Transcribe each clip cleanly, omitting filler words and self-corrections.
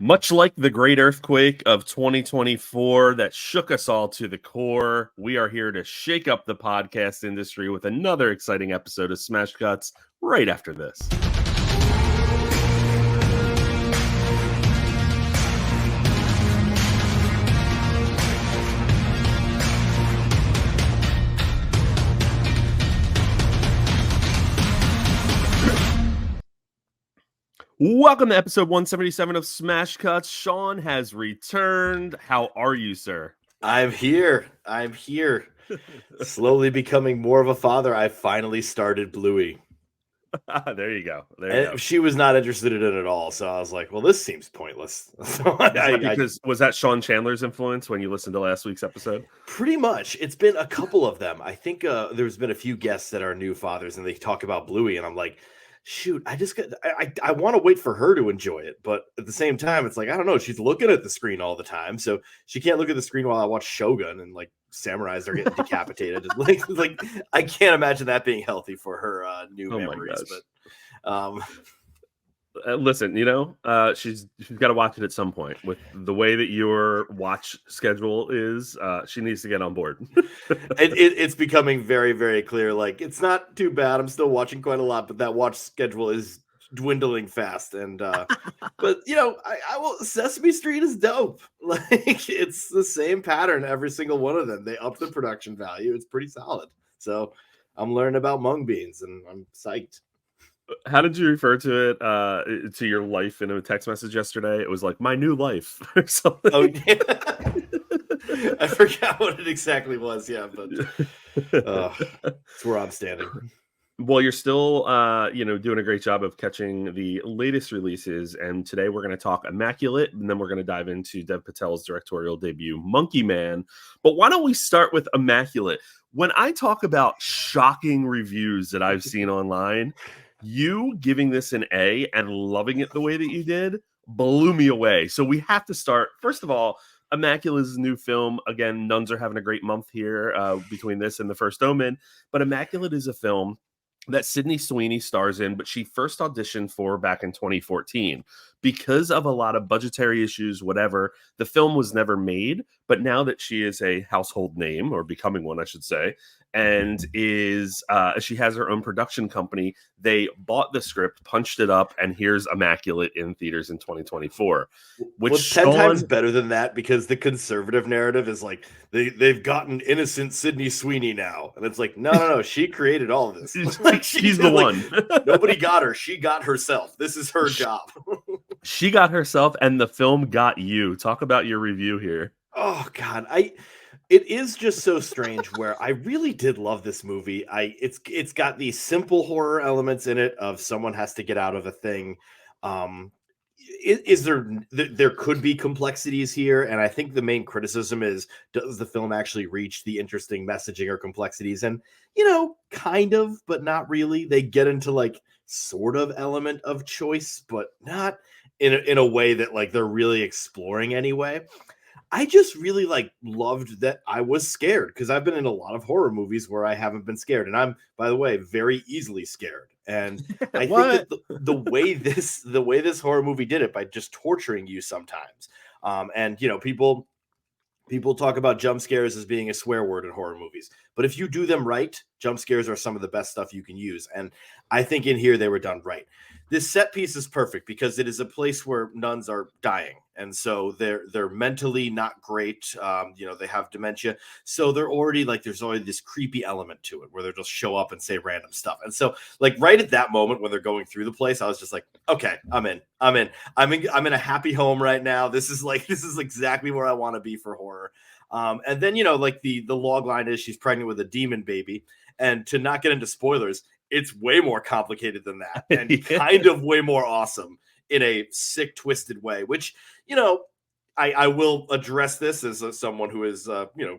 Much like the great earthquake of 2024 that shook us all to the core, we are here to shake up the podcast industry with another exciting episode of Smash Cutz right after this. Welcome to episode 177 of Smash Cutz. Sean has returned. How are you, sir? I'm here. Slowly becoming more of a father. I finally started Bluey. There you go. She was not interested in it at all. So I was like, well, this seems pointless. So was that Sean Chandler's influence when you listened to last week's episode? Pretty much. It's been a couple of them. I think there's been a few guests that are new fathers and they talk about Bluey. And I'm like, shoot, I want to wait for her to enjoy it, but at the same time, it's like, I don't know, she's looking at the screen all the time, so she can't look at the screen while I watch Shogun and like samurais are getting decapitated. like I can't imagine that being healthy for her new memories. But listen, she's got to watch it at some point. With the way that your watch schedule is, she needs to get on board. It's becoming very, very clear. Like, it's not too bad. I'm still watching quite a lot, but that watch schedule is dwindling fast. And but I will. Sesame Street is dope. Like, it's the same pattern every single one of them. They up the production value. It's pretty solid. So I'm learning about mung beans, and I'm psyched. How did you refer to it, to your life in a text message yesterday? It was like, my new life or something. Oh, yeah. I forgot what it exactly was. Yeah, but it's where I'm standing. Well, you're still, doing a great job of catching the latest releases. And today we're going to talk Immaculate, and then we're going to dive into Dev Patel's directorial debut, Monkey Man. But why don't we start with Immaculate? When I talk about shocking reviews that I've seen online, you giving this an A and loving it the way that you did blew me away. So we have to start. First of all, Immaculate's new film. Again, nuns are having a great month here between this and The First Omen. But Immaculate is a film that Sydney Sweeney stars in, but she first auditioned for back in 2014. Because of a lot of budgetary issues, whatever, the film was never made. But now that she is a household name, or becoming one, I should say, and she has her own production company, they bought the script, punched it up, and here's Immaculate in theaters in 2024. Which 10 times better than that, because the conservative narrative is like they've gotten innocent Sydney Sweeney now, and it's like no, she created all of this. Like, she's the one. Nobody got her. She got herself. This is her job. She got herself, and the film got you. Talk about your review here. Oh God, it is just so strange where I really did love this movie. It's got these simple horror elements in it of someone has to get out of a thing. There could be complexities here, and I think the main criticism is, does the film actually reach the interesting messaging or complexities? And kind of, but not really. They get into like sort of element of choice, but not in a way that like they're really exploring anyway. I just really loved that I was scared, because I've been in a lot of horror movies where I haven't been scared. And I'm, by the way, very easily scared. And I think that the way this horror movie did it, by just torturing you sometimes. And people talk about jump scares as being a swear word in horror movies. But if you do them right, jump scares are some of the best stuff you can use. And I think in here they were done right. This set piece is perfect because it is a place where nuns are dying. And so they're mentally not great. They have dementia. So they're already there's already this creepy element to it where they'll just show up and say random stuff. And so right at that moment when they're going through the place, I was just like, okay, I'm in a happy home right now. This is exactly where I want to be for horror. And then, the log line is she's pregnant with a demon baby. And to not get into spoilers, it's way more complicated than that, and kind of way more awesome in a sick, twisted way, which, I will address this as someone who is,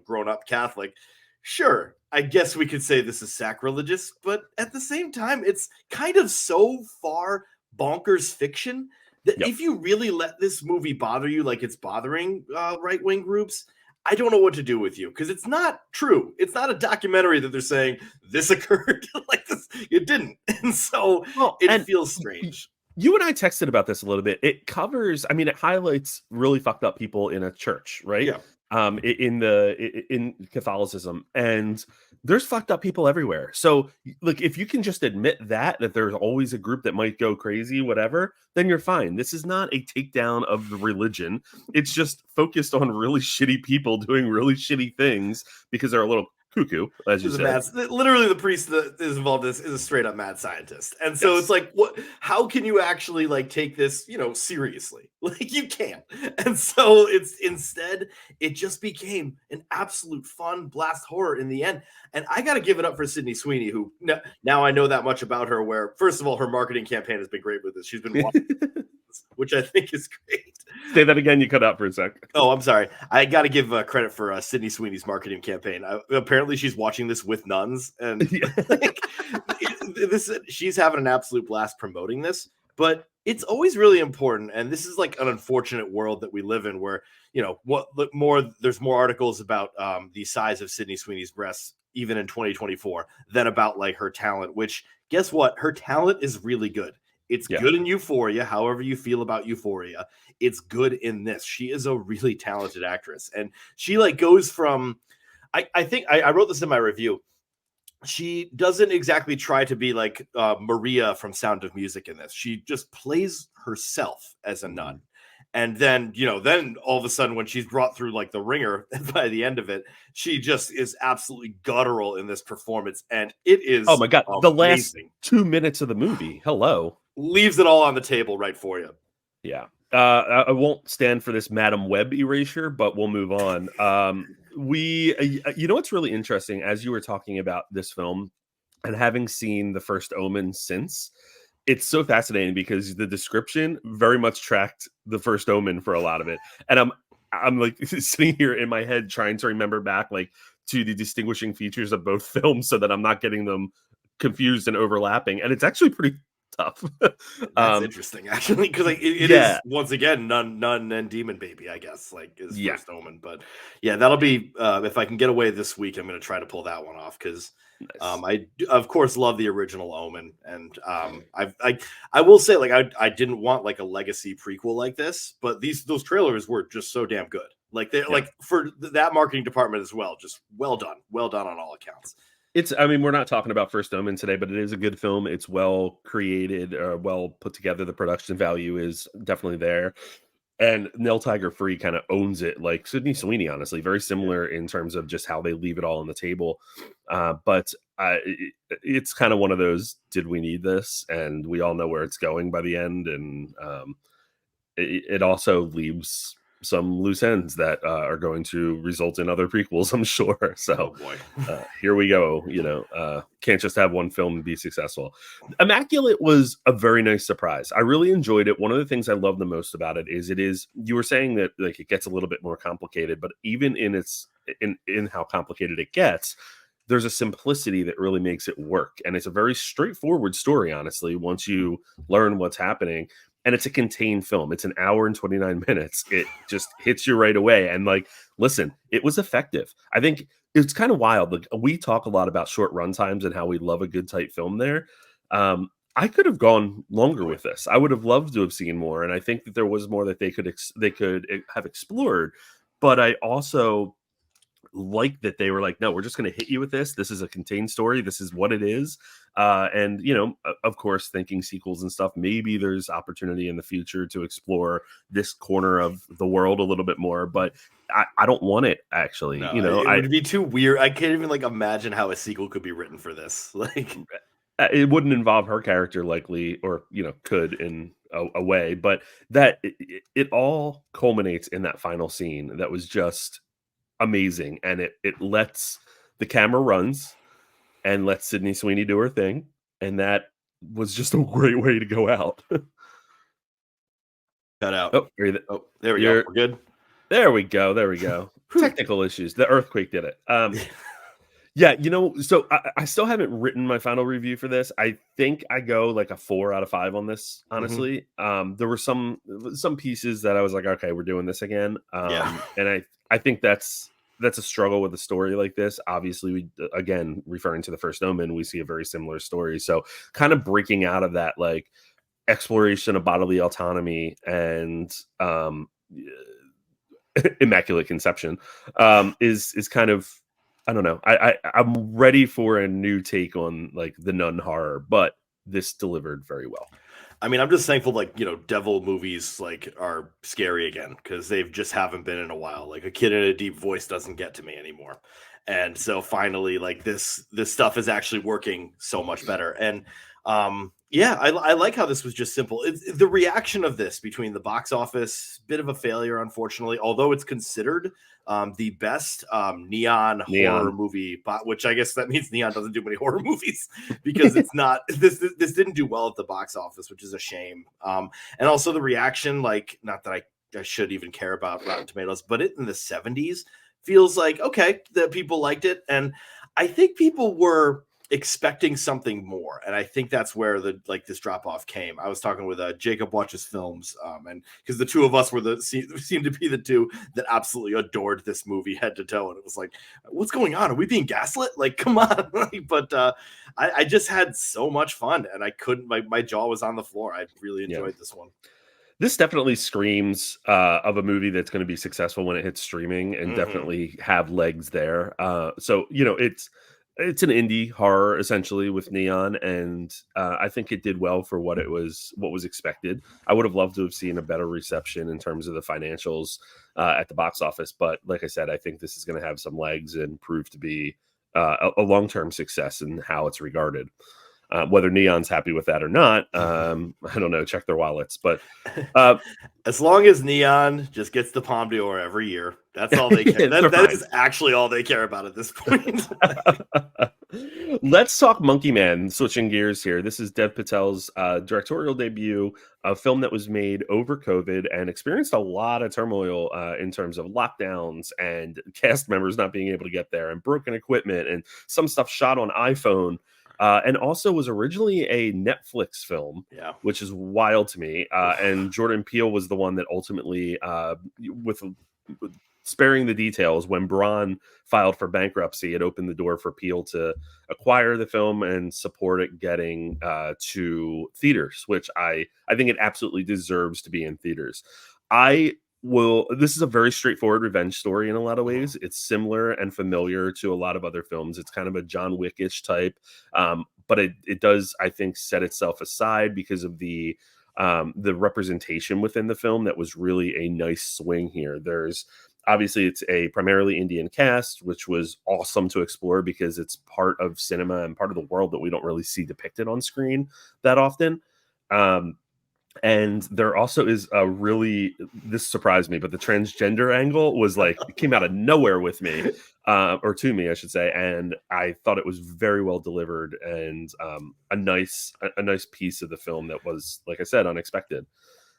grown up Catholic. Sure, I guess we could say this is sacrilegious, but at the same time, it's kind of so far bonkers fiction that if you really let this movie bother you like it's bothering right-wing groups, I don't know what to do with you, because it's not true. It's not a documentary that they're saying this occurred like this. It didn't. And so it feels strange. You and I texted about this a little bit. It covers, I mean, it highlights really fucked up people in a church, right? Yeah. In Catholicism, and there's fucked up people everywhere. So, look, if you can just admit that there's always a group that might go crazy, whatever, then you're fine. This is not a takedown of the religion. It's just focused on really shitty people doing really shitty things because they're a little cuckoo, as you Is a said. literally the priest that is involved in this is a straight up mad scientist. And so it's Yes. like, what, how can you actually like take this, seriously? Like you can't. And so it's instead, it just became an absolute fun blast horror in the end. And I got to give it up for Sydney Sweeney, who now I know that much about her, where first of all, her marketing campaign has been great with this. She's been watching, which I think is great. Say that again. You cut out for a sec. Oh, I'm sorry. I got to give credit for Sydney Sweeney's marketing campaign. Apparently, she's watching this with nuns, and she's having an absolute blast promoting this. But it's always really important, and this is like an unfortunate world that we live in, where there's more articles about the size of Sydney Sweeney's breasts, even in 2024, than about like her talent. Which, guess what? Her talent is really good. It's good in Euphoria, however you feel about Euphoria. It's good in this. She is a really talented actress. And she like goes from, I think I wrote this in my review. She doesn't exactly try to be like Maria from Sound of Music in this. She just plays herself as a nun. And then, then all of a sudden when she's brought through like the ringer by the end of it, she just is absolutely guttural in this performance. And it is, oh my God, amazing. The last 2 minutes of the movie. Hello. Leaves it all on the table right for you. Yeah. I won't stand for this Madam Web erasure, but we'll move on. What's really interesting, as you were talking about this film and having seen the first Omen since, it's so fascinating because the description very much tracked the first Omen for a lot of it. And I'm like sitting here in my head trying to remember back like to the distinguishing features of both films so that I'm not getting them confused and overlapping. And it's actually pretty tough. That's interesting, actually, because like, it is once again nun and demon baby, I guess, like is first Omen. But yeah, that'll be if I can get away this week, I'm going to try to pull that one off because I of course love the original Omen, and I will say like I didn't want like a legacy prequel like this, but those trailers were just so damn good. Like they like for that marketing department as well, just well done on all accounts. We're not talking about First Omen today, but it is a good film. It's well created, well put together. The production value is definitely there. And Nell Tiger Free kind of owns it, like Sydney Sweeney, honestly. Very similar in terms of just how they leave it all on the table. But it's kind of one of those, did we need this? And we all know where it's going by the end. And it also leaves some loose ends that are going to result in other prequels, I'm sure. So here we go. Can't just have one film and be successful. Immaculate was a very nice surprise. I really enjoyed it. One of the things I love the most about it is you were saying that like it gets a little bit more complicated, but even in how complicated it gets, there's a simplicity that really makes it work. And it's a very straightforward story, honestly, once you learn what's happening. And it's a contained film. It's an hour and 29 minutes. It just hits you right away. And like, listen, it was effective. I think it's kind of wild. Like we talk a lot about short run times and how we love a good tight film there. I could have gone longer with this. I would have loved to have seen more. And I think that there was more that they could have explored. But I also like that they were like, no, we're just going to hit you with this. This is a contained story. This is what it is. And, of course, thinking sequels and stuff, maybe there's opportunity in the future to explore this corner of the world a little bit more. But I don't want it, actually. No, it would be too weird. I can't even like imagine how a sequel could be written for this. Like, it wouldn't involve her character likely, or, could in a way. But that it all culminates in that final scene that was just amazing, and it lets the camera runs and lets Sydney Sweeney do her thing, and that was just a great way to go out. Cut out. Oh, there we go. We're good. There we go. Technical issues. The earthquake did it. Yeah, so I still haven't written my final review for this. I think I go like a 4 out of 5 on this, honestly. There were some pieces that I was like, okay, we're doing this again. And I think that's a struggle with a story like this. Obviously, we, again, referring to the first Omen, we see a very similar story. So kind of breaking out of that, like, exploration of bodily autonomy and immaculate conception is kind of, I don't know. I'm ready for a new take on like the nun horror, but this delivered very well. I mean, I'm just thankful, like, devil movies like are scary again, because they've just haven't been in a while. Like, a kid in a deep voice doesn't get to me anymore, and so finally, like, this stuff is actually working so much better. And yeah, I like how this was just simple. The reaction of this between the box office, bit of a failure, unfortunately, although it's considered the best neon horror movie, which I guess that means Neon doesn't do many horror movies, because it's not this didn't do well at the box office, which is a shame. And also the reaction, like, not that I should even care about Rotten Tomatoes, but it in the 70s feels like, okay, that people liked it, and I think people were expecting something more, and I think that's where this drop off came. I was talking with Jacob Watches Films, and because the two of us seemed to be the two that absolutely adored this movie head to toe, and it was like, what's going on? Are we being gaslit? Like, come on! But I just had so much fun, and I couldn't. My jaw was on the floor. I really enjoyed this one. This definitely screams of a movie that's going to be successful when it hits streaming, and definitely have legs there. So it's an indie horror essentially with neon, and I think it did well for what was expected. I would have loved to have seen a better reception in terms of the financials at the box office, but like I said, I think this is going to have some legs and prove to be a long-term success in how it's regarded. Whether Neon's happy with that or not, I don't know. Check their wallets, but as long as Neon just gets the Palme d'Or every year, that's all they care. That is actually all they care about at this point. Let's talk Monkey Man. Switching gears here. This is Dev Patel's directorial debut, a film that was made over COVID and experienced a lot of turmoil in terms of lockdowns and cast members not being able to get there and broken equipment and some stuff shot on iPhone. And also was originally a Netflix film, which is wild to me. And Jordan Peele was the one that ultimately, with sparing the details, when Braun filed for bankruptcy, it opened the door for Peele to acquire the film and support it getting to theaters, which I think it absolutely deserves to be in theaters. This is a very straightforward revenge story in a lot of ways. It's similar and familiar to a lot of other films. It's kind of a John Wick-ish type, but it does, I think, set itself aside because of the representation within the film that was really a nice swing here. Obviously, it's a primarily Indian cast, which was awesome to explore because it's part of cinema and part of the world that we don't really see depicted on screen that often. And there also is this surprised me, but the transgender angle was like, it came out of nowhere with me, or to me, I should say. And I thought it was very well delivered and a nice piece of the film that was, like I said, unexpected.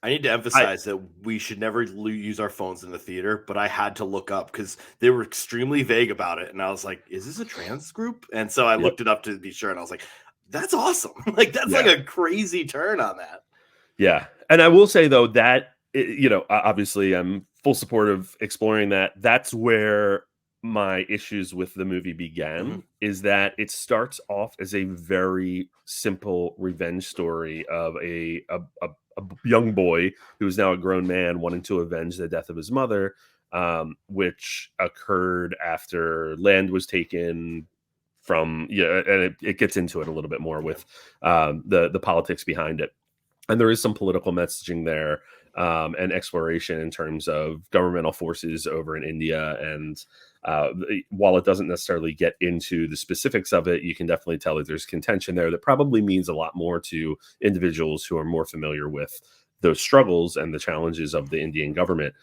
I need to emphasize that we should never use our phones in the theater, but I had to look up because they were extremely vague about it. And I was like, is this a trans group? And so I looked it up to be sure. And I was like, that's awesome. Like, that's like a crazy turn on that. Yeah. And I will say, though, that, obviously I'm full support of exploring that. That's where my issues with the movie began, is that it starts off as a very simple revenge story of a young boy who is now a grown man wanting to avenge the death of his mother, which occurred after land was taken from, and it gets into it a little bit more with the politics behind it. And there is some political messaging there and exploration in terms of governmental forces over in India. And while it doesn't necessarily get into the specifics of it, you can definitely tell that there's contention there that probably means a lot more to individuals who are more familiar with those struggles and the challenges of the Indian government.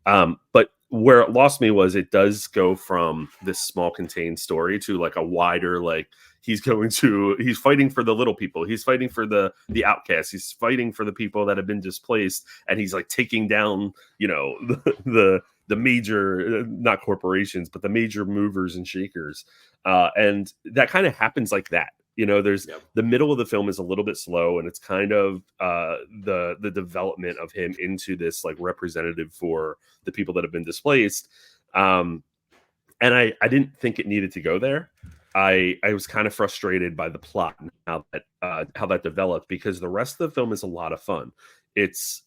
But where it lost me was it does go from this small contained story to like a wider, like, he's fighting for the little people. He's fighting for the outcasts. He's fighting for the people that have been displaced. And he's like taking down, the major, not corporations, but the major movers and shakers. And that kind of happens like that. There's the middle of the film is a little bit slow, and it's kind of the development of him into this like representative for the people that have been displaced. And I didn't think it needed to go there. I was kind of frustrated by the plot and how that developed, because the rest of the film is a lot of fun. It's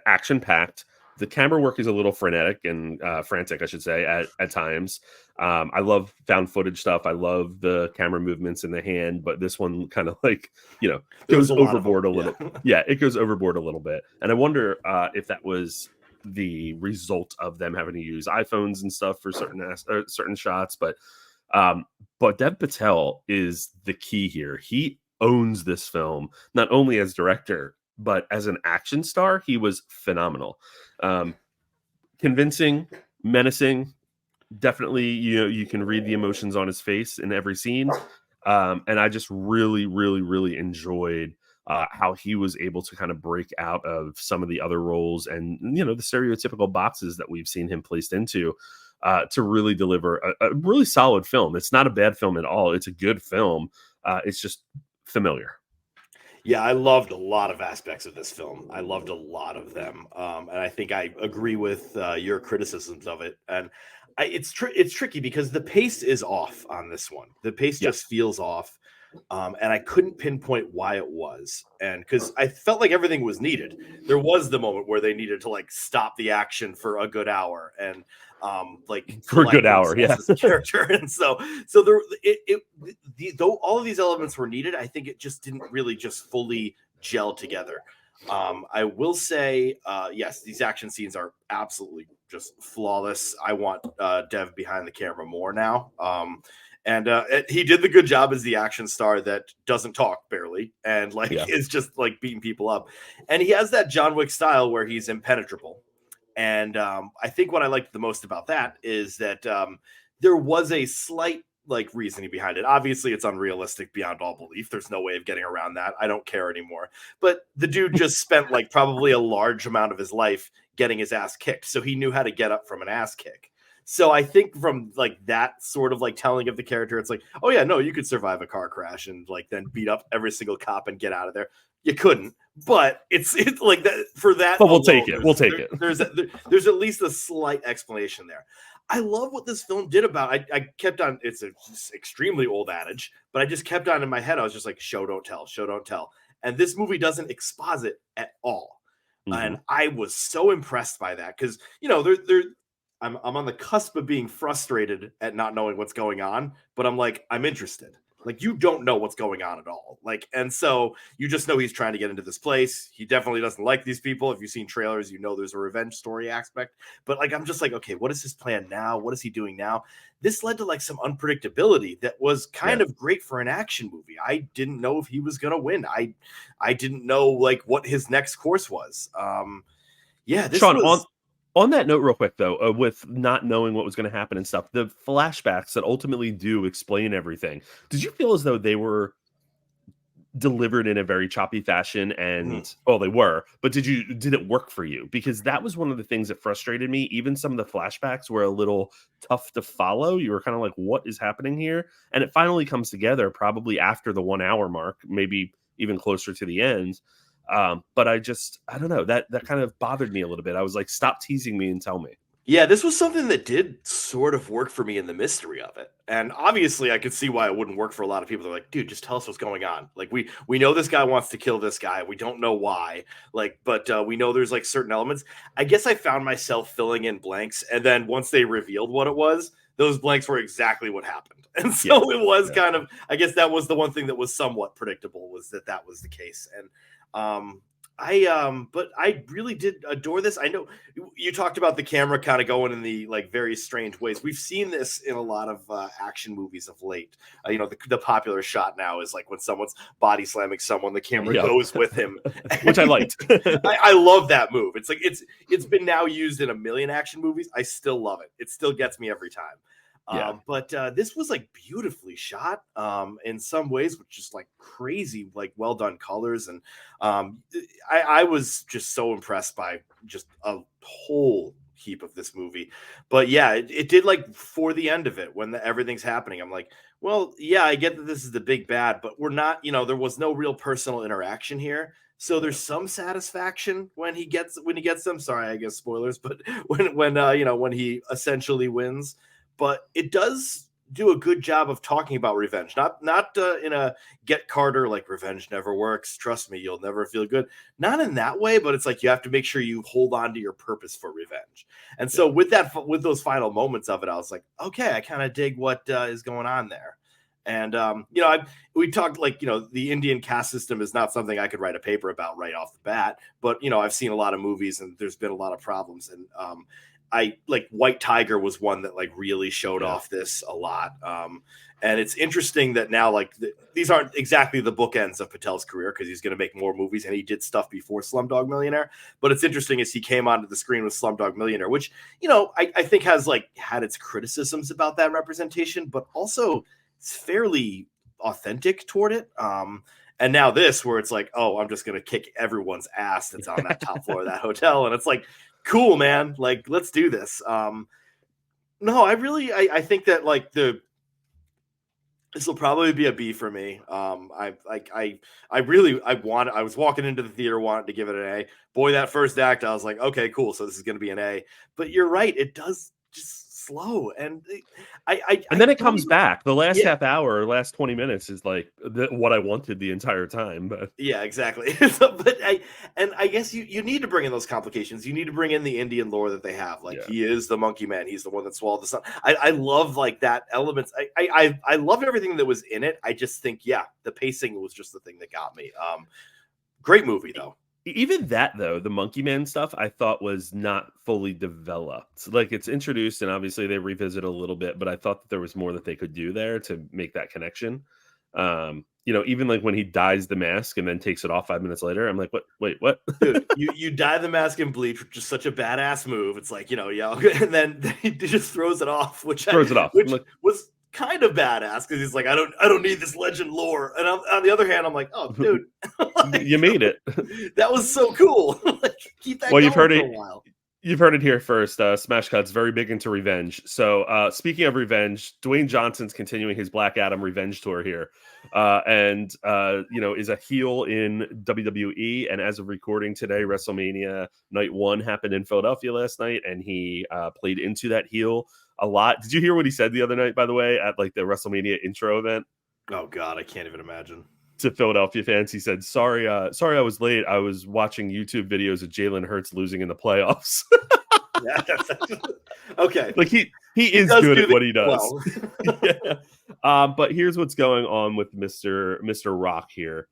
action packed. The camera work is a little frenetic and frantic, I should say, at times. I love found footage stuff. I love the camera movements in the hand, but this one kind of like, There's goes a lot of overboard a them, little. yeah. Yeah, it goes overboard a little bit. And I wonder if that was the result of them having to use iPhones and stuff for certain shots, but Dev Patel is the key here. He owns this film, not only as director, but as an action star. He was phenomenal. Convincing, menacing. Definitely, you can read the emotions on his face in every scene. And I just really, really, really enjoyed how he was able to kind of break out of some of the other roles and, the stereotypical boxes that we've seen him placed into. To really deliver a really solid film. It's not a bad film at all. It's a good film. It's just familiar. Yeah, I loved a lot of aspects of this film. I loved a lot of them, and I think I agree with your criticisms of it. And it's tricky because the pace is off on this one. The pace Yeah. just feels off, and I couldn't pinpoint why it was. And because I felt like everything was needed. There was the moment where they needed to like stop the action for a good hour and like For a good hour, collect yeah. themselves as a character. And so there though all of these elements were needed, I think it just didn't really just fully gel together. I will say, yes, these action scenes are absolutely just flawless. I want Dev behind the camera more now. And he did the good job as the action star that doesn't talk barely and like is just like beating people up. And he has that John Wick style where he's impenetrable. And I think what I liked the most about that is that there was a slight like reasoning behind it. Obviously, it's unrealistic beyond all belief. There's no way of getting around that. I don't care anymore. But the dude just spent like probably a large amount of his life getting his ass kicked. So he knew how to get up from an ass kick. So I think from like that sort of like telling of the character, it's like, oh yeah, no, you could survive a car crash and like then beat up every single cop and get out of there. You couldn't, but it's like that for that. But we'll take it. We'll take it. There's at least a slight explanation there. I love what this film did about. I kept on. It's an extremely old adage, but I just kept on in my head. I was just like, show don't tell, show don't tell. And this movie doesn't exposit at all. Mm-hmm. And I was so impressed by that because I'm on the cusp of being frustrated at not knowing what's going on, but I'm like, I'm interested. Like, you don't know what's going on at all. Like, and so you just know he's trying to get into this place. He definitely doesn't like these people. If you've seen trailers, you know there's a revenge story aspect. But like, I'm just like, okay, what is his plan now? What is he doing now? This led to like some unpredictability that was kind of great for an action movie. I didn't know if he was going to win. I didn't know like what his next course was. This Sean, was... On that note, real quick, though, with not knowing what was going to happen and stuff, the flashbacks that ultimately do explain everything, did you feel as though they were delivered in a very choppy fashion? And, well, they were, but did it work for you? Because that was one of the things that frustrated me. Even some of the flashbacks were a little tough to follow. You were kind of like, what is happening here? And it finally comes together probably after the 1 hour mark, maybe even closer to the end. But I don't know, that kind of bothered me a little bit. I was like, stop teasing me and tell me. Yeah, this was something that did sort of work for me in the mystery of it. And obviously I could see why it wouldn't work for a lot of people. They're like, dude, just tell us what's going on. Like we know this guy wants to kill this guy. We don't know why. Like, but we know there's like certain elements. I guess I found myself filling in blanks. And then once they revealed what it was, those blanks were exactly what happened. And so it was kind of, I guess that was the one thing that was somewhat predictable, was that was the case. And but I really did adore this. I know you talked about the camera kind of going in the like very strange ways. We've seen this in a lot of action movies of late. The popular shot now is like when someone's body slamming someone, the camera goes with him, which I liked. I love that move. It's like it's been now used in a million action movies. I still love it. It still gets me every time. But this was like beautifully shot in some ways, with just like crazy, like well done colors. And I was just so impressed by just a whole heap of this movie. But yeah, it did like for the end of it when everything's happening. I'm like, well, yeah, I get that this is the big bad, but we're not, there was no real personal interaction here. So there's some satisfaction when he gets them. Sorry, I guess spoilers, but when he essentially wins. But it does do a good job of talking about revenge, not in a get Carter like revenge never works. Trust me, you'll never feel good. Not in that way, but it's like you have to make sure you hold on to your purpose for revenge. And so with those final moments of it, I was like, okay, I kind of dig what is going on there. And we talked like the Indian caste system is not something I could write a paper about right off the bat, but I've seen a lot of movies and there's been a lot of problems, and I like White Tiger was one that like really showed off this a lot. And it's interesting that now like these aren't exactly the bookends of Patel's career because he's going to make more movies and he did stuff before Slumdog Millionaire. But it's interesting as he came onto the screen with Slumdog Millionaire, which I think has like had its criticisms about that representation, but also it's fairly authentic toward it. And now this, where it's like, oh, I'm just going to kick everyone's ass that's on that top floor of that hotel. And it's like, cool, man. Like, let's do this. No, I think that like this will probably be a B for me. I was walking into the theater wanting to give it an A. Boy, that first act, I was like, okay, cool. So this is going to be an A. But you're right. It does just slow, and then it comes back. The last half hour, last 20 minutes is like what I wanted the entire time. But yeah, exactly. But I guess you need to bring in those complications. You need to bring in the Indian lore that they have. Like he is the monkey man. He's the one that swallowed the sun. I love like that elements. I loved everything that was in it. I just think the pacing was just the thing that got me. Great movie though. Even that, though, the Monkey Man stuff, I thought was not fully developed. Like, it's introduced, and obviously they revisit a little bit, but I thought that there was more that they could do there to make that connection. Even like when he dyes the mask and then takes it off 5 minutes later, I'm like, what? Wait, what? Dude, you dye the mask in Bleach, which is such a badass move. It's like, and then he just throws it off, which was kind of badass because he's like, I don't need this legend lore. And on the other hand, I'm like, oh, dude, like, you made it. That was so cool. Like, keep that. Well, going you've heard for it. A while. You've heard it here first. Smash Cutz very big into revenge. So speaking of revenge, Dwayne Johnson's continuing his Black Adam revenge tour here, and is a heel in WWE. And as of recording today, WrestleMania Night 1 happened in Philadelphia last night, and he played into that heel a lot. Did you hear what he said the other night, by the way, at like the WrestleMania intro event? Oh God, I can't even imagine. To Philadelphia fans, he said, sorry I was late. I was watching YouTube videos of Jalen Hurts losing in the playoffs. Okay. Like he is good at what he does. Well. But here's what's going on with Mr. Rock here.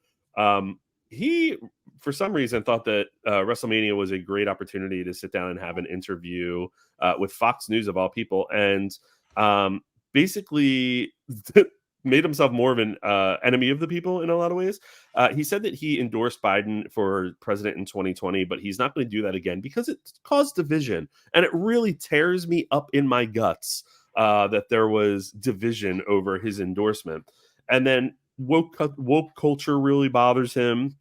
He, for some reason, thought that WrestleMania was a great opportunity to sit down and have an interview with Fox News of all people. And basically made himself more of an enemy of the people in a lot of ways. He said that he endorsed Biden for president in 2020, but he's not going to do that again because it caused division. And it really tears me up in my guts that there was division over his endorsement. And then woke culture really bothers him.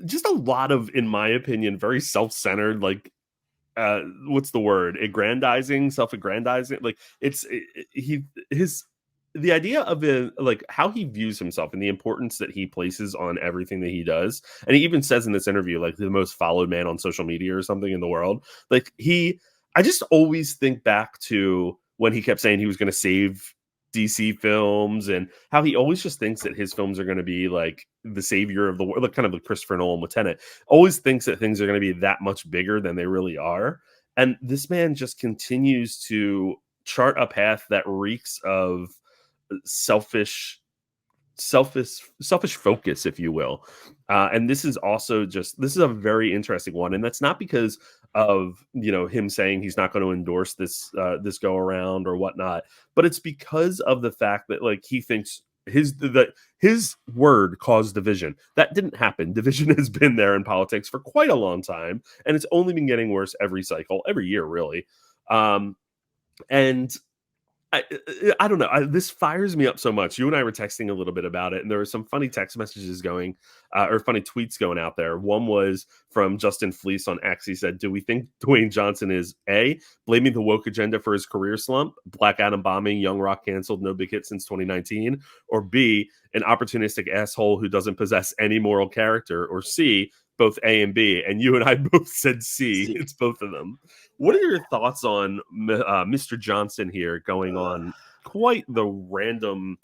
Just a lot of, in my opinion, very self-centered, like, what's the word? Self-aggrandizing. Like the idea of like how he views himself and the importance that he places on everything that he does. And he even says in this interview, like the most followed man on social media or something in the world. Like I just always think back to when he kept saying he was going to save DC films and how he always just thinks that his films are going to be like the savior of the world, like kind of like Christopher Nolan with Tenet. Always thinks that things are going to be that much bigger than they really are. And this man just continues to chart a path that reeks of selfish focus, if you will. And this is a very interesting one. And that's not because of, him saying he's not going to endorse this go around or whatnot, but it's because of the fact that like he thinks his word caused division. That didn't happen. Division has been there in politics for quite a long time, and it's only been getting worse every year, really. And I don't know. This fires me up so much. You and I were texting a little bit about it, and there were some funny text messages going, or funny tweets going out there. One was from Justin Fleece on X. He said, "Do we think Dwayne Johnson is A, blaming the woke agenda for his career slump, Black Adam bombing, Young Rock canceled, no big hit since 2019, or B, an opportunistic asshole who doesn't possess any moral character, or C, both A and B, and you and I both said C. C. It's both of them. What are your thoughts on Mr. Johnson here going on quite the random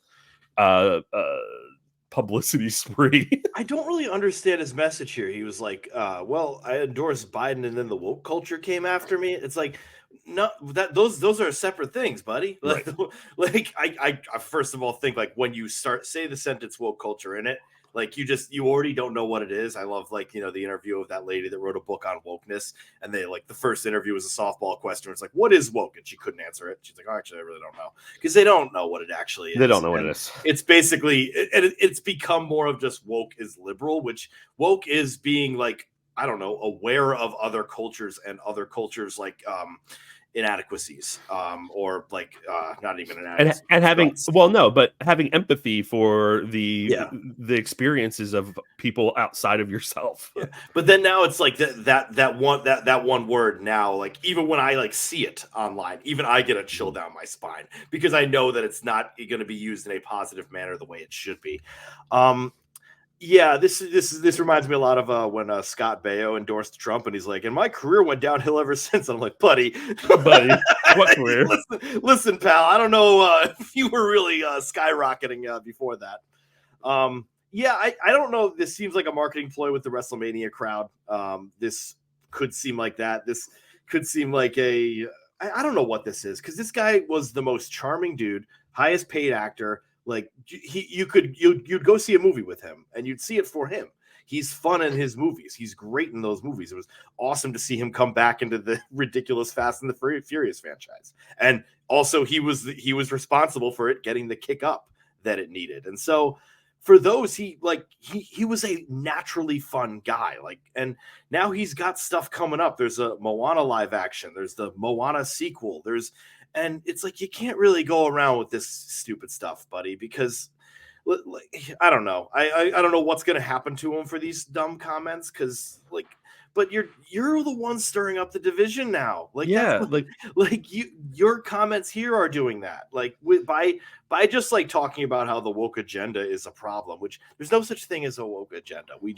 publicity spree? I don't really understand his message here. He was like, well, I endorsed Biden and then the woke culture came after me. It's like, no, those are separate things, buddy. Like, Right. like I first of all think like when you say the sentence woke culture in it, like you already don't know what it is. I love like, the interview of that lady that wrote a book on wokeness, and they like the first interview was a softball question. It's like, what is woke? And she couldn't answer it. She's like, oh, actually, I really don't know, because they don't know what it actually is. They don't know what it is. It's basically, it's become more of just woke is liberal, which woke is being like, I don't know, aware of other cultures and other cultures like inadequacies, or like not even inadequacies, and having but having empathy for the experiences of people outside of yourself. Yeah. But then now it's like that one word now, like even when I like see it online, even I get a chill down my spine because I know that it's not going to be used in a positive manner the way it should be. Yeah, this reminds me a lot of when Scott Baio endorsed Trump, and he's like, and my career went downhill ever since. And I'm like, buddy, what career? listen, pal, I don't know if you were really skyrocketing before that. Yeah, I don't know. This seems like a marketing ploy with the WrestleMania crowd. This could seem like that. This could seem like I don't know what this is, because this guy was the most charming dude, highest paid actor. Like you'd go see a movie with him and you'd see it for him. He's fun in his movies. He's great in those movies. It was awesome to see him come back into the ridiculous Fast and the Furious franchise. And also he was responsible for it getting the kick up that it needed. And so for those, he was a naturally fun guy. Like, and now he's got stuff coming up. There's a Moana live action. There's the Moana sequel. And it's like, you can't really go around with this stupid stuff, buddy, because I don't know. I don't know what's going to happen to him for these dumb comments. Cause like, but you're the one stirring up the division now. Like, yeah, your comments here are doing that. Like by just like talking about how the woke agenda is a problem, which there's no such thing as a woke agenda. We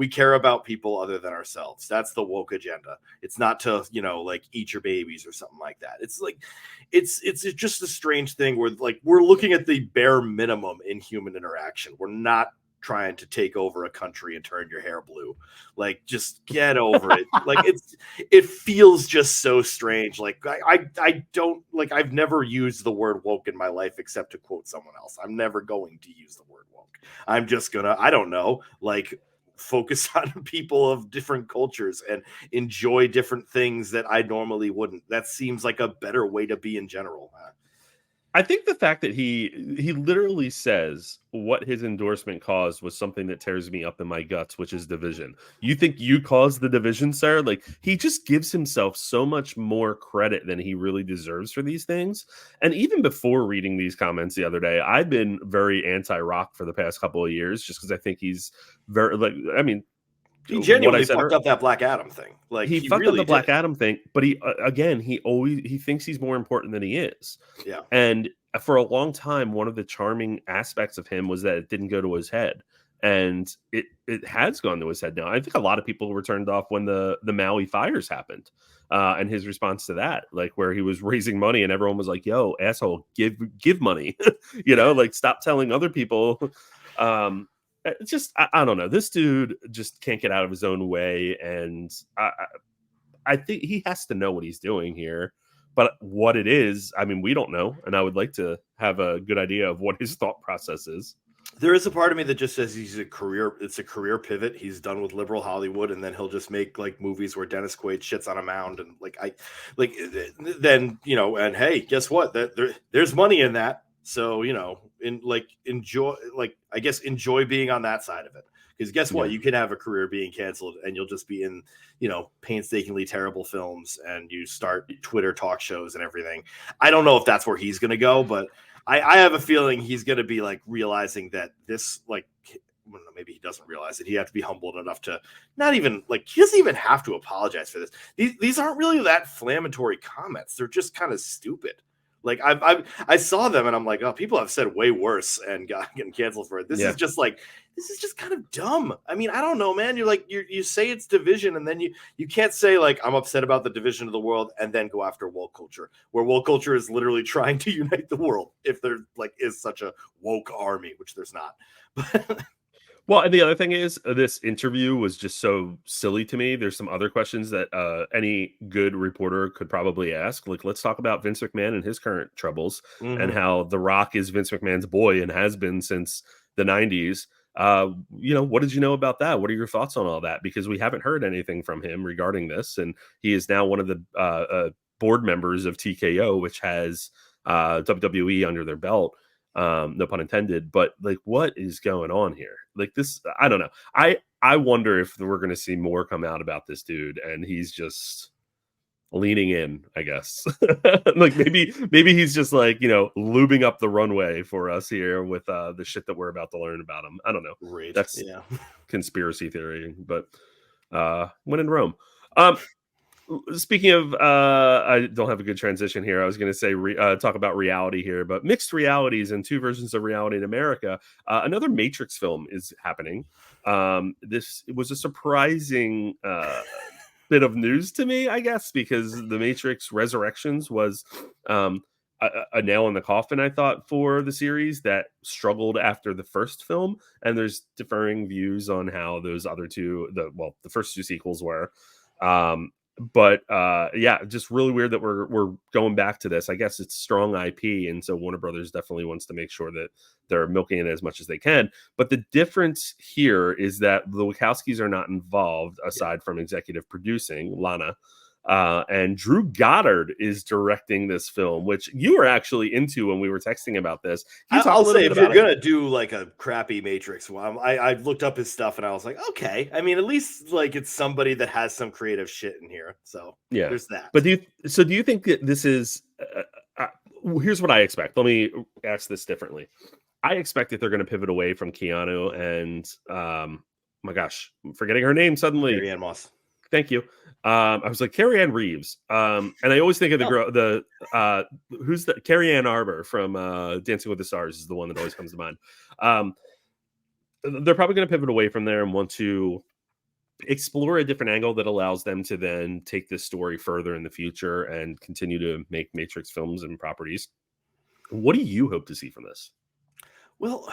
care about people other than ourselves. That's the woke agenda. It's not to, like eat your babies or something like that. It's like, it's just a strange thing where like, we're looking at the bare minimum in human interaction. We're not trying to take over a country and turn your hair blue. Like, just get over it. Like, it feels just so strange. Like, I don't, like, I've never used the word woke in my life except to quote someone else. I'm never going to use the word woke. I'm just gonna, I don't know, like, focus on people of different cultures and enjoy different things that I normally wouldn't. That seems like a better way to be in general. I think the fact that he literally says what his endorsement caused was something that tears me up in my guts, which is division. You think you caused the division, sir? Like, he just gives himself so much more credit than he really deserves for these things. And even before reading these comments the other day, I've been very anti-Rock for the past couple of years, just because I think he's very, like, I mean, he genuinely fucked up that Black Adam thing. Like, he fucked up the Black Adam thing, but he thinks he's more important than he is. Yeah. And for a long time, one of the charming aspects of him was that it didn't go to his head. And it has gone to his head now. I think a lot of people were turned off when the Maui fires happened. And his response to that, like, where he was raising money and everyone was like, yo, asshole, give money, like, stop telling other people. It's just, I don't know. This dude just can't get out of his own way. And I think he has to know what he's doing here. But what it is, I mean, we don't know. And I would like to have a good idea of what his thought process is. There is a part of me that just says it's a career pivot. He's done with liberal Hollywood, and then he'll just make like movies where Dennis Quaid shits on a mound, and and hey, guess what? There's money in that. So, enjoy being on that side of it. Because guess what? You can have a career being canceled and you'll just be in, painstakingly terrible films, and you start Twitter talk shows and everything. I don't know if that's where he's going to go, but I have a feeling he's going to be like realizing that this, like, maybe he doesn't realize it. He has to be humbled enough to not even, like, he doesn't even have to apologize for this. These aren't really that inflammatory comments. They're just kind of stupid. Like I saw them and I'm like, oh, people have said way worse and got getting canceled for it. This is just like, this is just kind of dumb. I mean, I don't know, man. You're like, you say it's division, and then you can't say like, I'm upset about the division of the world, and then go after woke culture, where woke culture is literally trying to unite the world. If there like is such a woke army, which there's not. Well, and the other thing is, this interview was just so silly to me. There's some other questions that any good reporter could probably ask. Like, let's talk about Vince McMahon and his current troubles, and how The Rock is Vince McMahon's boy and has been since the 90s. What did you know about that? What are your thoughts on all that? Because we haven't heard anything from him regarding this, and he is now one of the board members of TKO, which has WWE under their belt. No pun intended, but like, what is going on here? Like this, I don't know. I wonder if we're going to see more come out about this dude, and he's just leaning in, I guess. Like maybe he's just like, lubing up the runway for us here with the shit that we're about to learn about him. I don't know. Right. That's conspiracy theory, but when in Rome. Speaking of, I don't have a good transition here. I was going to say talk about reality here, but mixed realities and two versions of reality in America. Another Matrix film is happening. This was a surprising bit of news to me, I guess, because the Matrix Resurrections was a nail in the coffin, I thought, for the series that struggled after the first film. And there's differing views on how those other two, the first two sequels were. But just really weird that we're going back to this. I guess it's strong IP, and so Warner Brothers definitely wants to make sure that they're milking it as much as they can. But the difference here is that the Wachowskis are not involved, aside from executive producing, Lana. And Drew Goddard is directing this film, which you were actually into when we were texting about this. I'll say, if you're gonna do like a crappy Matrix, I looked up his stuff and I was like, okay. I mean, at least like it's somebody that has some creative shit in here. So yeah, there's that. But do you think that this is? Here's what I expect. Let me ask this differently. I expect that they're going to pivot away from Keanu and my gosh, I'm forgetting her name suddenly. Carrie Ann Moss. Thank you. I was like Carrie Ann Reeves, and I always think of the girl, who's the Carrie Ann Arbor from Dancing with the Stars is the one that always comes to mind. They're probably going to pivot away from there and want to explore a different angle that allows them to then take this story further in the future and continue to make Matrix films and properties. What do you hope to see from this? Well,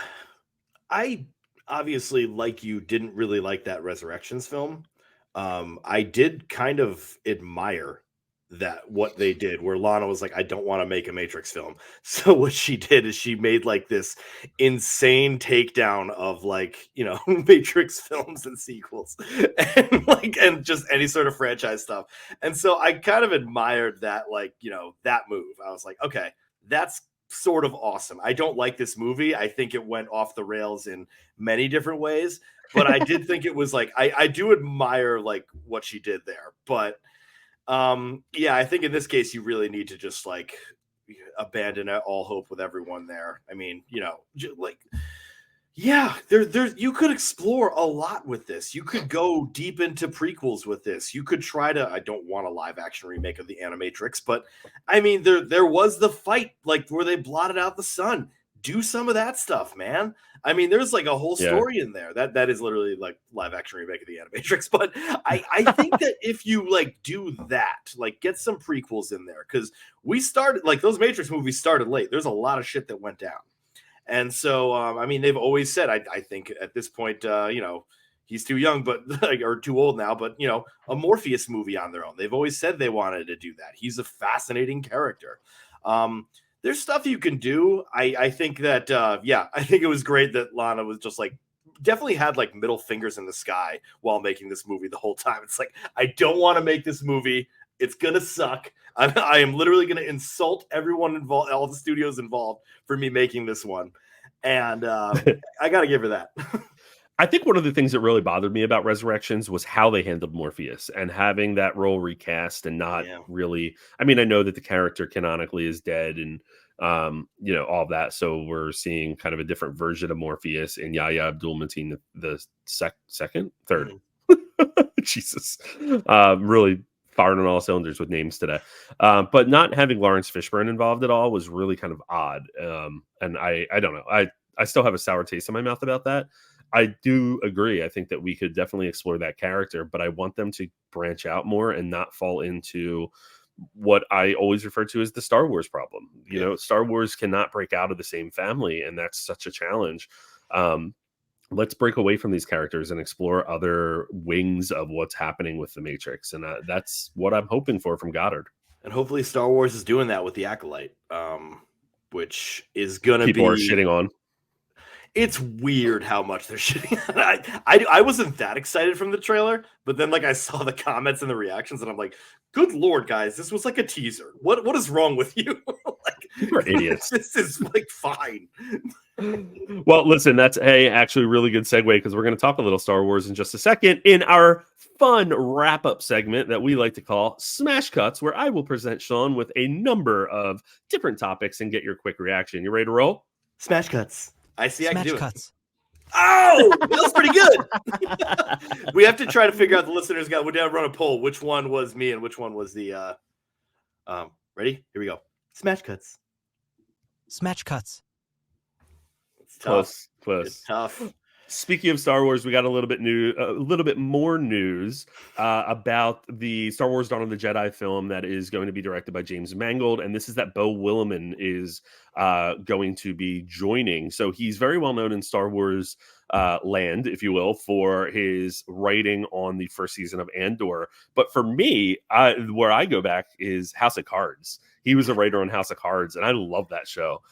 I obviously, like you, didn't really like that Resurrections film. I did kind of admire that what they did, where Lana was like, I don't want to make a Matrix film. So what she did is she made like this insane takedown of like, Matrix films and sequels and just any sort of franchise stuff. And so I kind of admired that, that move. I was like, okay, that's sort of awesome. I don't like this movie. I think it went off the rails in many different ways, but I did think it was like, I do admire like what she did there. But I think in this case, you really need to just like abandon all hope with everyone there. I mean, there's you could explore a lot with this. You could go deep into prequels with this. You could try to, I don't want a live action remake of the Animatrix, but I mean, there was the fight like where they blotted out the sun. Do some of that stuff, man. I mean, there's like a whole story in there that is literally like live action remake of the Animatrix. But I think that if you like do that, like get some prequels in there, because we started like those Matrix movies started late. There's a lot of shit that went down. And so, I mean, they've always said, I think at this point, he's too young, but or too old now, but a Morpheus movie on their own. They've always said they wanted to do that. He's a fascinating character. There's stuff you can do. I think that, I think it was great that Lana was just like, definitely had like middle fingers in the sky while making this movie the whole time. It's like, I don't want to make this movie. It's going to suck. I am literally going to insult everyone involved, all the studios involved for me making this one. And I got to give her that. I think one of the things that really bothered me about Resurrections was how they handled Morpheus and having that role recast and not really. I mean, I know that the character canonically is dead and, all of that. So we're seeing kind of a different version of Morpheus in Yahya Abdul-Mateen, the third. Jesus. Really firing on all cylinders with names today. But not having Lawrence Fishburne involved at all was really kind of odd. And I don't know. I still have a sour taste in my mouth about that. I do agree. I think that we could definitely explore that character, but I want them to branch out more and not fall into what I always refer to as the Star Wars problem. You know, Star Wars cannot break out of the same family, and that's such a challenge. Let's break away from these characters and explore other wings of what's happening with the Matrix. And that's what I'm hoping for from Goddard. And hopefully Star Wars is doing that with the Acolyte, which is going to be... People are shitting on. It's weird how much they're shitting on. I wasn't that excited from the trailer, but then like I saw the comments and the reactions, and I'm like, good Lord, guys, this was like a teaser. What is wrong with you? Like, you're idiots. This is like fine. Well, listen, that's actually a really good segue, because we're going to talk a little Star Wars in just a second in our fun wrap-up segment that we like to call Smash Cutz, where I will present Sean with a number of different topics and get your quick reaction. You ready to roll? Smash Cutz. I see. Smash I can do Cutz. it. Oh, that was pretty good. We have to try to figure out, the listeners got. We're down to run a poll. Which one was me and which one was the? Ready? Here we go. Smash Cutz. Smash Cutz. It's tough. Close. It's tough. Speaking of Star Wars, we got a little bit more news about the Star Wars Dawn of the Jedi film that is going to be directed by James Mangold, and this is that Beau Willimon is going to be joining. So he's very well known in Star Wars land, if you will, for his writing on the first season of Andor. But for me, where I go back is House of Cards. He was a writer on House of Cards, and I love that show.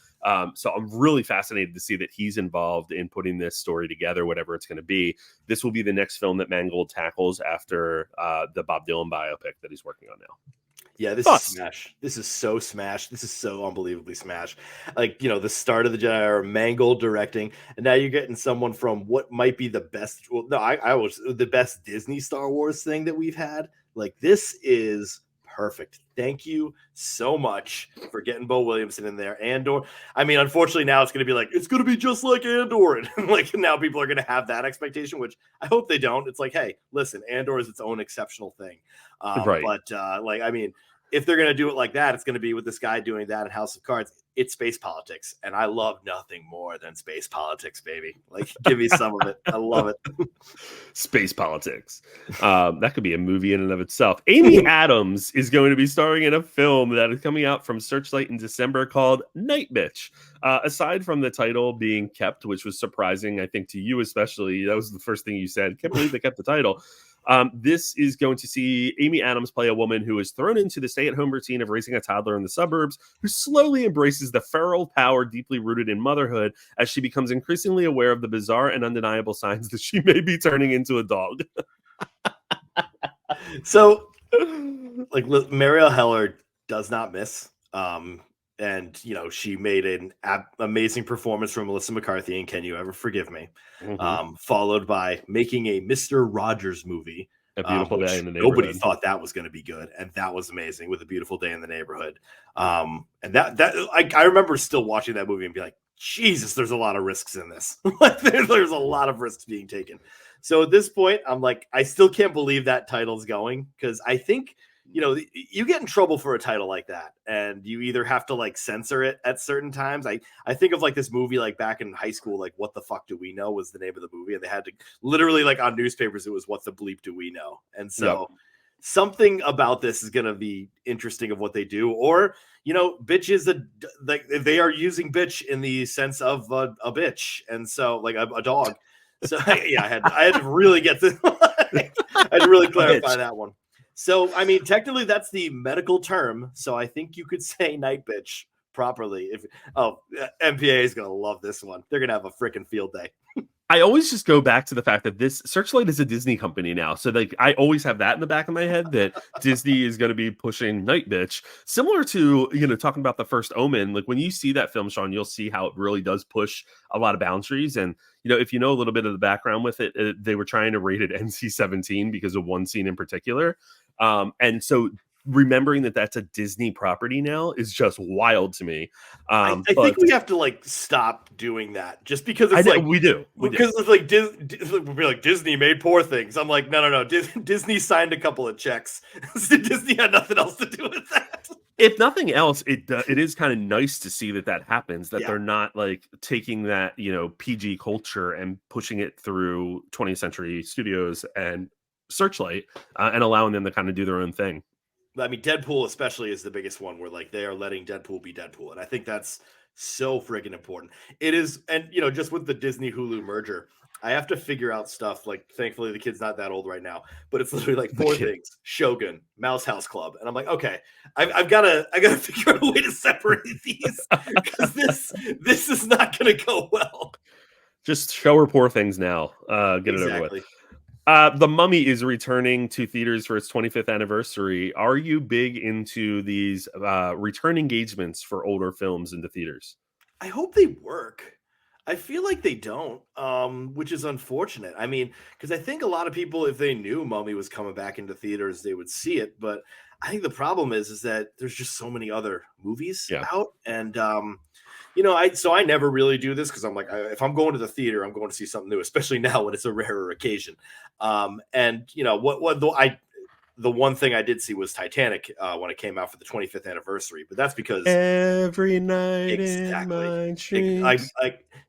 So I'm really fascinated to see that he's involved in putting this story together, whatever it's going to be. This will be the next film that Mangold tackles after the Bob Dylan biopic that he's working on now. Yeah, this is Smash. This is so Smash. This is so unbelievably Smash. Like, you know, the start of the Jedi era, Mangold directing, and now you're getting someone from what might be the best. Well, no, I was the best Disney Star Wars thing that we've had. Like, this is perfect. Thank you so much for getting Beau Williamson in there. Andor. I mean, unfortunately, now it's going to be like, it's going to be just like Andor. And like, now people are going to have that expectation, which I hope they don't. It's like, hey, listen, Andor is its own exceptional thing. Right. But like, I mean, if they're going to do it like that, it's going to be with this guy doing that in House of Cards. It's space politics. And I love nothing more than space politics, baby. Like, give me some of it. I love it. Space politics. That could be a movie in and of itself. Amy Adams is going to be starring in a film that is coming out from Searchlight in December called Night Bitch. Aside from the title being kept, which was surprising, I think, to you especially, that was the first thing you said. Can't believe they kept the title. This is going to see Amy Adams play a woman who is thrown into the stay-at-home routine of raising a toddler in the suburbs, who slowly embraces the feral power deeply rooted in motherhood as she becomes increasingly aware of the bizarre and undeniable signs that she may be turning into a dog. So, like, Marielle Heller does not miss. And, you know, she made an amazing performance from Melissa McCarthy in Can You Ever Forgive Me? Followed by making a Mr. Rogers movie. A Beautiful Day in the Neighborhood. Nobody thought that was going to be good. And that was amazing, with A Beautiful Day in the Neighborhood. And I remember still watching that movie and be like, Jesus, there's a lot of risks in this. Like, there's a lot of risks being taken. So at this point, I'm like, I still can't believe that title's going, because I think, you know, you get in trouble for a title like that, and you either have to like censor it at certain times. I think of like this movie, like back in high school, like What the Fuck Do We Know was the name of the movie, and they had to literally, like, on newspapers, it was What the Bleep Do We Know? And so something about this is going to be interesting of what they do. Or, you know, bitch is like, they are using bitch in the sense of a bitch, and so like a dog. So yeah, I had to really get this. I had to really clarify that one. So, I mean, technically that's the medical term. So I think you could say night bitch properly. MPA is going to love this one. They're going to have a freaking field day. I always just go back to the fact that this Searchlight is a Disney company now. So like, I always have that in the back of my head, that Disney is going to be pushing Night Bitch. Similar to, you know, talking about The First Omen. Like, when you see that film, Sean, you'll see how it really does push a lot of boundaries. And, you know, if you know a little bit of the background with it, they were trying to rate it NC-17 because of one scene in particular. And so remembering that that's a Disney property now is just wild to me. I think we have to like stop doing that just because it's like we do because it's like we'll be like Disney made Poor Things. I'm like no. Disney signed a couple of checks. Disney had nothing else to do with that. If nothing else, it is kind of nice to see that happens. That they're not like taking that PG culture and pushing it through 20th Century Studios and Searchlight and allowing them to kind of do their own thing. I mean, Deadpool especially is the biggest one where like they are letting Deadpool be Deadpool. And I think that's so friggin' important. It is. And, just with the Disney Hulu merger, I have to figure out stuff. Like, thankfully, the kid's not that old right now, but it's literally like Four Things, Shogun, Mouse House Club. And I'm like, okay, I've got to figure out a way to separate these because this is not going to go well. Just show her Poor Things now. Get it over with. The Mummy is returning to theaters for its 25th anniversary. Are you big into these return engagements for older films into theaters? I hope they work. I feel like they don't, which is unfortunate. I mean, because I think a lot of people, if they knew Mummy was coming back into theaters, they would see it. But I think the problem is that there's just so many other movies out. And, I never really do this because I'm like, if I'm going to the theater, I'm going to see something new, especially now when it's a rarer occasion. The one thing I did see was Titanic when it came out for the 25th anniversary, but that's because every night in my dreams.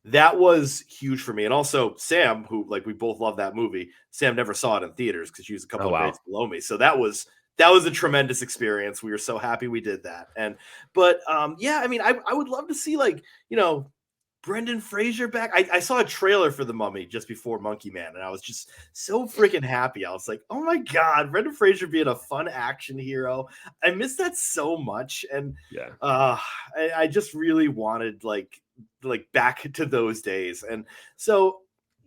That was huge for me. And also Sam, who like we both love that movie. Sam never saw it in theaters because she was a couple of grades below me. So that was a tremendous experience. We were so happy we did that. I would love to see Brendan Fraser back. I saw a trailer for The Mummy just before Monkey Man, and I was just so freaking happy. I was like, oh my God, Brendan Fraser being a fun action hero. I miss that so much. And I just really wanted like back to those days. And so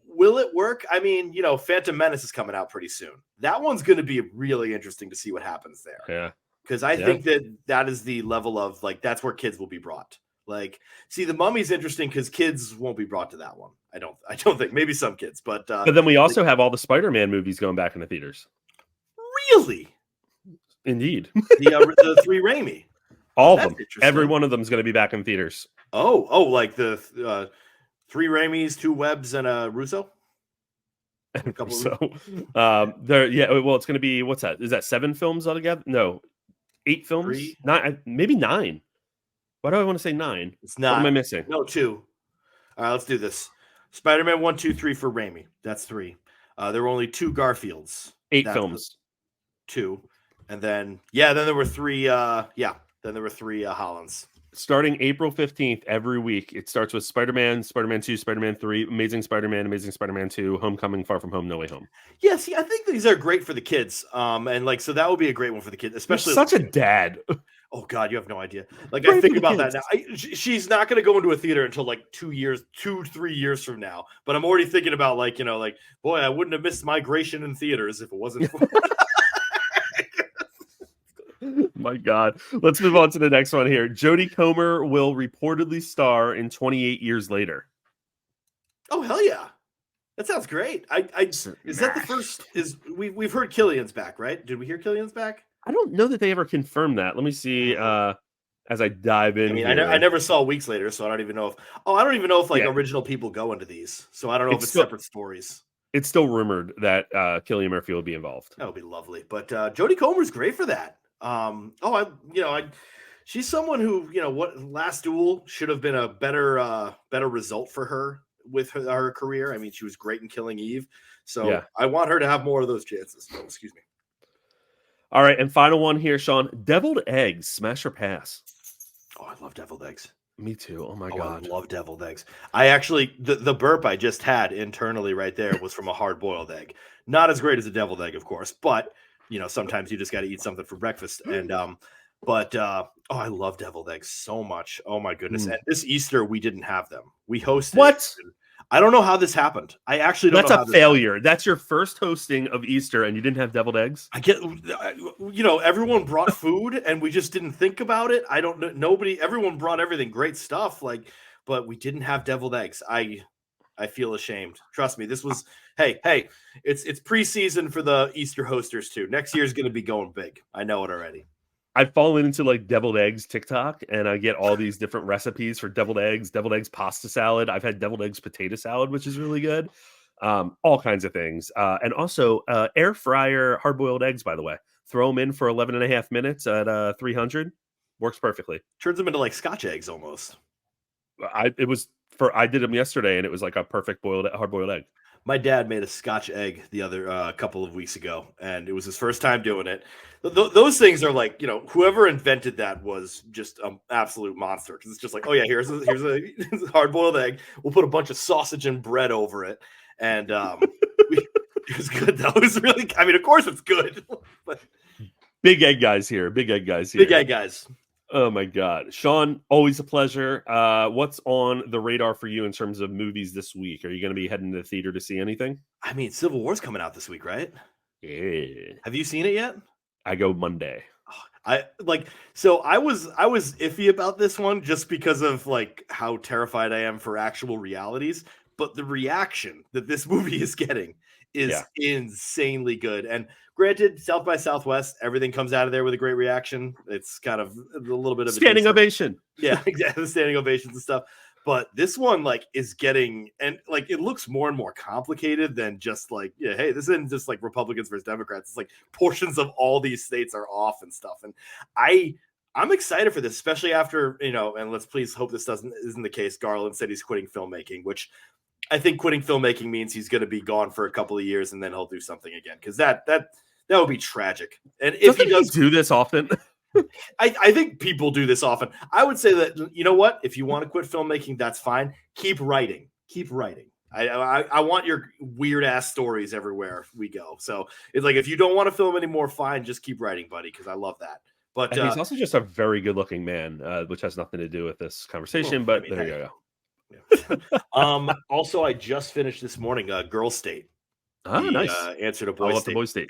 will it work? I mean, Phantom Menace is coming out pretty soon. That one's going to be really interesting to see what happens there. Yeah. Because I think that is the level of like, that's where kids will be brought. Like, see, The Mummy's interesting because kids won't be brought to that one. I don't think. Maybe some kids, but then we also have all the Spider-Man movies going back into theaters. Really? Indeed. The three Raimi. All of them. Every one of them is going to be back in theaters. Oh, like the three Raimis, two Webbs, and a Russo. Well, it's going to be what's that? Is that 7 films altogether? No, 8 films. 3? 9, maybe 9. Why do I want to say 9? It's not. What am I missing? No, 2. All right, let's do this. Spider-Man 1, 2, 3 for Raimi. That's 3. There were only 2 Garfields. 8 films. 2. And then there were 3. Then there were 3 Hollands. Starting April 15th every week. It starts with Spider-Man, Spider-Man 2, Spider-Man 3, Amazing Spider-Man 2, Homecoming, Far From Home, No Way Home. Yeah, see, I think these are great for the kids. So that would be a great one for the kids, especially. You're such a dad. Oh God, you have no idea. Like I think about that now. She's not going to go into a theater until like 3 years from now. But I'm already thinking about boy, I wouldn't have missed Migration in theaters if it wasn't for. My God. Let's move on to the next one here. Jodie Comer will reportedly star in 28 Years Later. Oh hell yeah. That sounds great. Is that the first we've heard Killian's back, right? Did we hear Killian's back? I don't know that they ever confirmed that. Let me see as I dive in. I mean, I never saw Weeks Later, so I don't even know if original people go into these. So I don't know if it's separate stories. It's still rumored that Cillian Murphy will be involved. That would be lovely. But Jodie Comer's great for that. She's someone who, Last Duel should have been a better result for her with her career. I mean, she was great in Killing Eve. So I want her to have more of those chances. Oh, excuse me. All right. And final one here, Sean. Deviled eggs, smash or pass? Oh, I love deviled eggs. Me too. Oh my God. I love deviled eggs. I actually, the burp I just had internally right there was from a hard boiled egg. Not as great as a deviled egg, of course, but sometimes you just got to eat something for breakfast. And, I love deviled eggs so much. Oh my goodness. And this Easter, we didn't have them. We hosted. What? I don't know how this happened. I actually don't know. That's a failure. That's your first hosting of Easter and you didn't have deviled eggs? Everyone brought food and we just didn't think about it. I don't know. Everyone brought everything, great stuff. But we didn't have deviled eggs. I feel ashamed. Trust me. This was, hey, it's preseason for the Easter hosters too. Next year's going to be going big. I know it already. I've fallen into like deviled eggs TikTok, and I get all these different recipes for deviled eggs pasta salad. I've had deviled eggs potato salad, which is really good. All kinds of things. And also air fryer hard-boiled eggs, by the way. Throw them in for 11 and a half minutes at 300. Works perfectly. Turns them into like Scotch eggs almost. I did them yesterday, and it was like a perfect hard-boiled egg. My dad made a Scotch egg the other couple of weeks ago, and it was his first time doing it. Those things are like, whoever invented that was just an absolute monster, because it's just like, oh yeah, here's a hard-boiled egg. We'll put a bunch of sausage and bread over it, and it was good though. It was really, I mean, of course it's good, but Big egg guys here. Big egg guys. Oh my God. Sean, always a pleasure. What's on the radar for you in terms of movies this week? Are you going to be heading to the theater to see anything? I mean, Civil War's coming out this week, right? Yeah. Have you seen it yet? I go Monday. I was iffy about this one just because of like how terrified I am for actual realities, but the reaction that this movie is getting is insanely good. And granted, South by Southwest, everything comes out of there with a great reaction. It's kind of a little bit of standing ovation. Yeah, exactly. Standing ovations and stuff. But this one, like, is getting, and like, it looks more and more complicated than just like, yeah, hey, this isn't just like Republicans versus Democrats. It's like portions of all these states are off and stuff. And I'm excited for this, especially after, and let's please hope this isn't the case. Garland said he's quitting filmmaking, which I think quitting filmmaking means he's going to be gone for a couple of years and then he'll do something again. Cause that would be tragic. And if he does do this often, I think people do this often. I would say that, you know what? If you want to quit filmmaking, that's fine. Keep writing. I want your weird ass stories everywhere we go. So it's like, if you don't want to film anymore, fine. Just keep writing, buddy. Cause I love that. But he's also just a very good looking man, which has nothing to do with this conversation, there you go. Yeah. Also, I just finished this morning, Girl State. Nice. Answer to Boy State. The Boy State.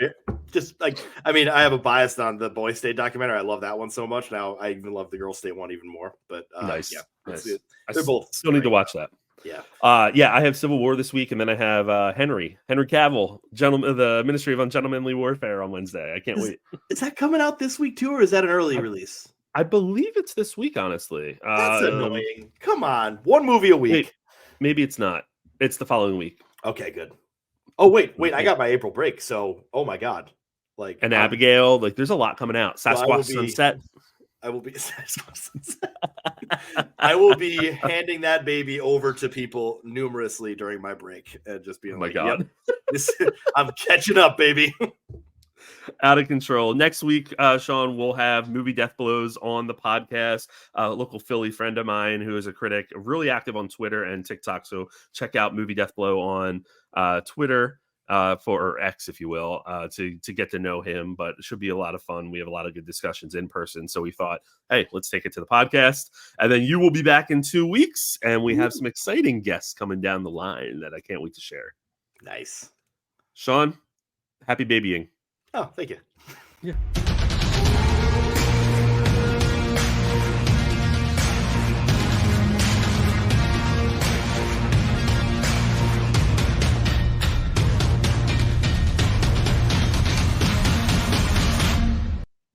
Just like, I mean, I have a bias on the Boy State documentary. I love that one so much. Now I even love the Girl State one even more. But nice. Yeah, nice. They're both still need to watch that. Yeah. I have Civil War this week, and then I have Henry Cavill, the Ministry of Ungentlemanly Warfare on Wednesday. I can't wait. Is that coming out this week too, or is that an early release? I believe it's this week, honestly. That's annoying. Come on. One movie a week. Maybe it's not. It's the following week. Okay, good. Oh, wait. I got my April break. So, oh my God. Like, and Abigail, like there's a lot coming out. Sasquatch Sunset. I will be handing that baby over to people numerously during my break and just being like, God. Yep, I'm catching up, baby. Out of control. Next week, Sean, we'll have Movie Death Blows on the podcast. A local Philly friend of mine who is a critic, really active on Twitter and TikTok. So check out Movie Death Blow on Twitter or X, if you will, to get to know him. But it should be a lot of fun. We have a lot of good discussions in person. So we thought, hey, let's take it to the podcast. And then you will be back in 2 weeks. And we have some exciting guests coming down the line that I can't wait to share. Nice. Sean, happy babying. Oh, thank you. Yeah.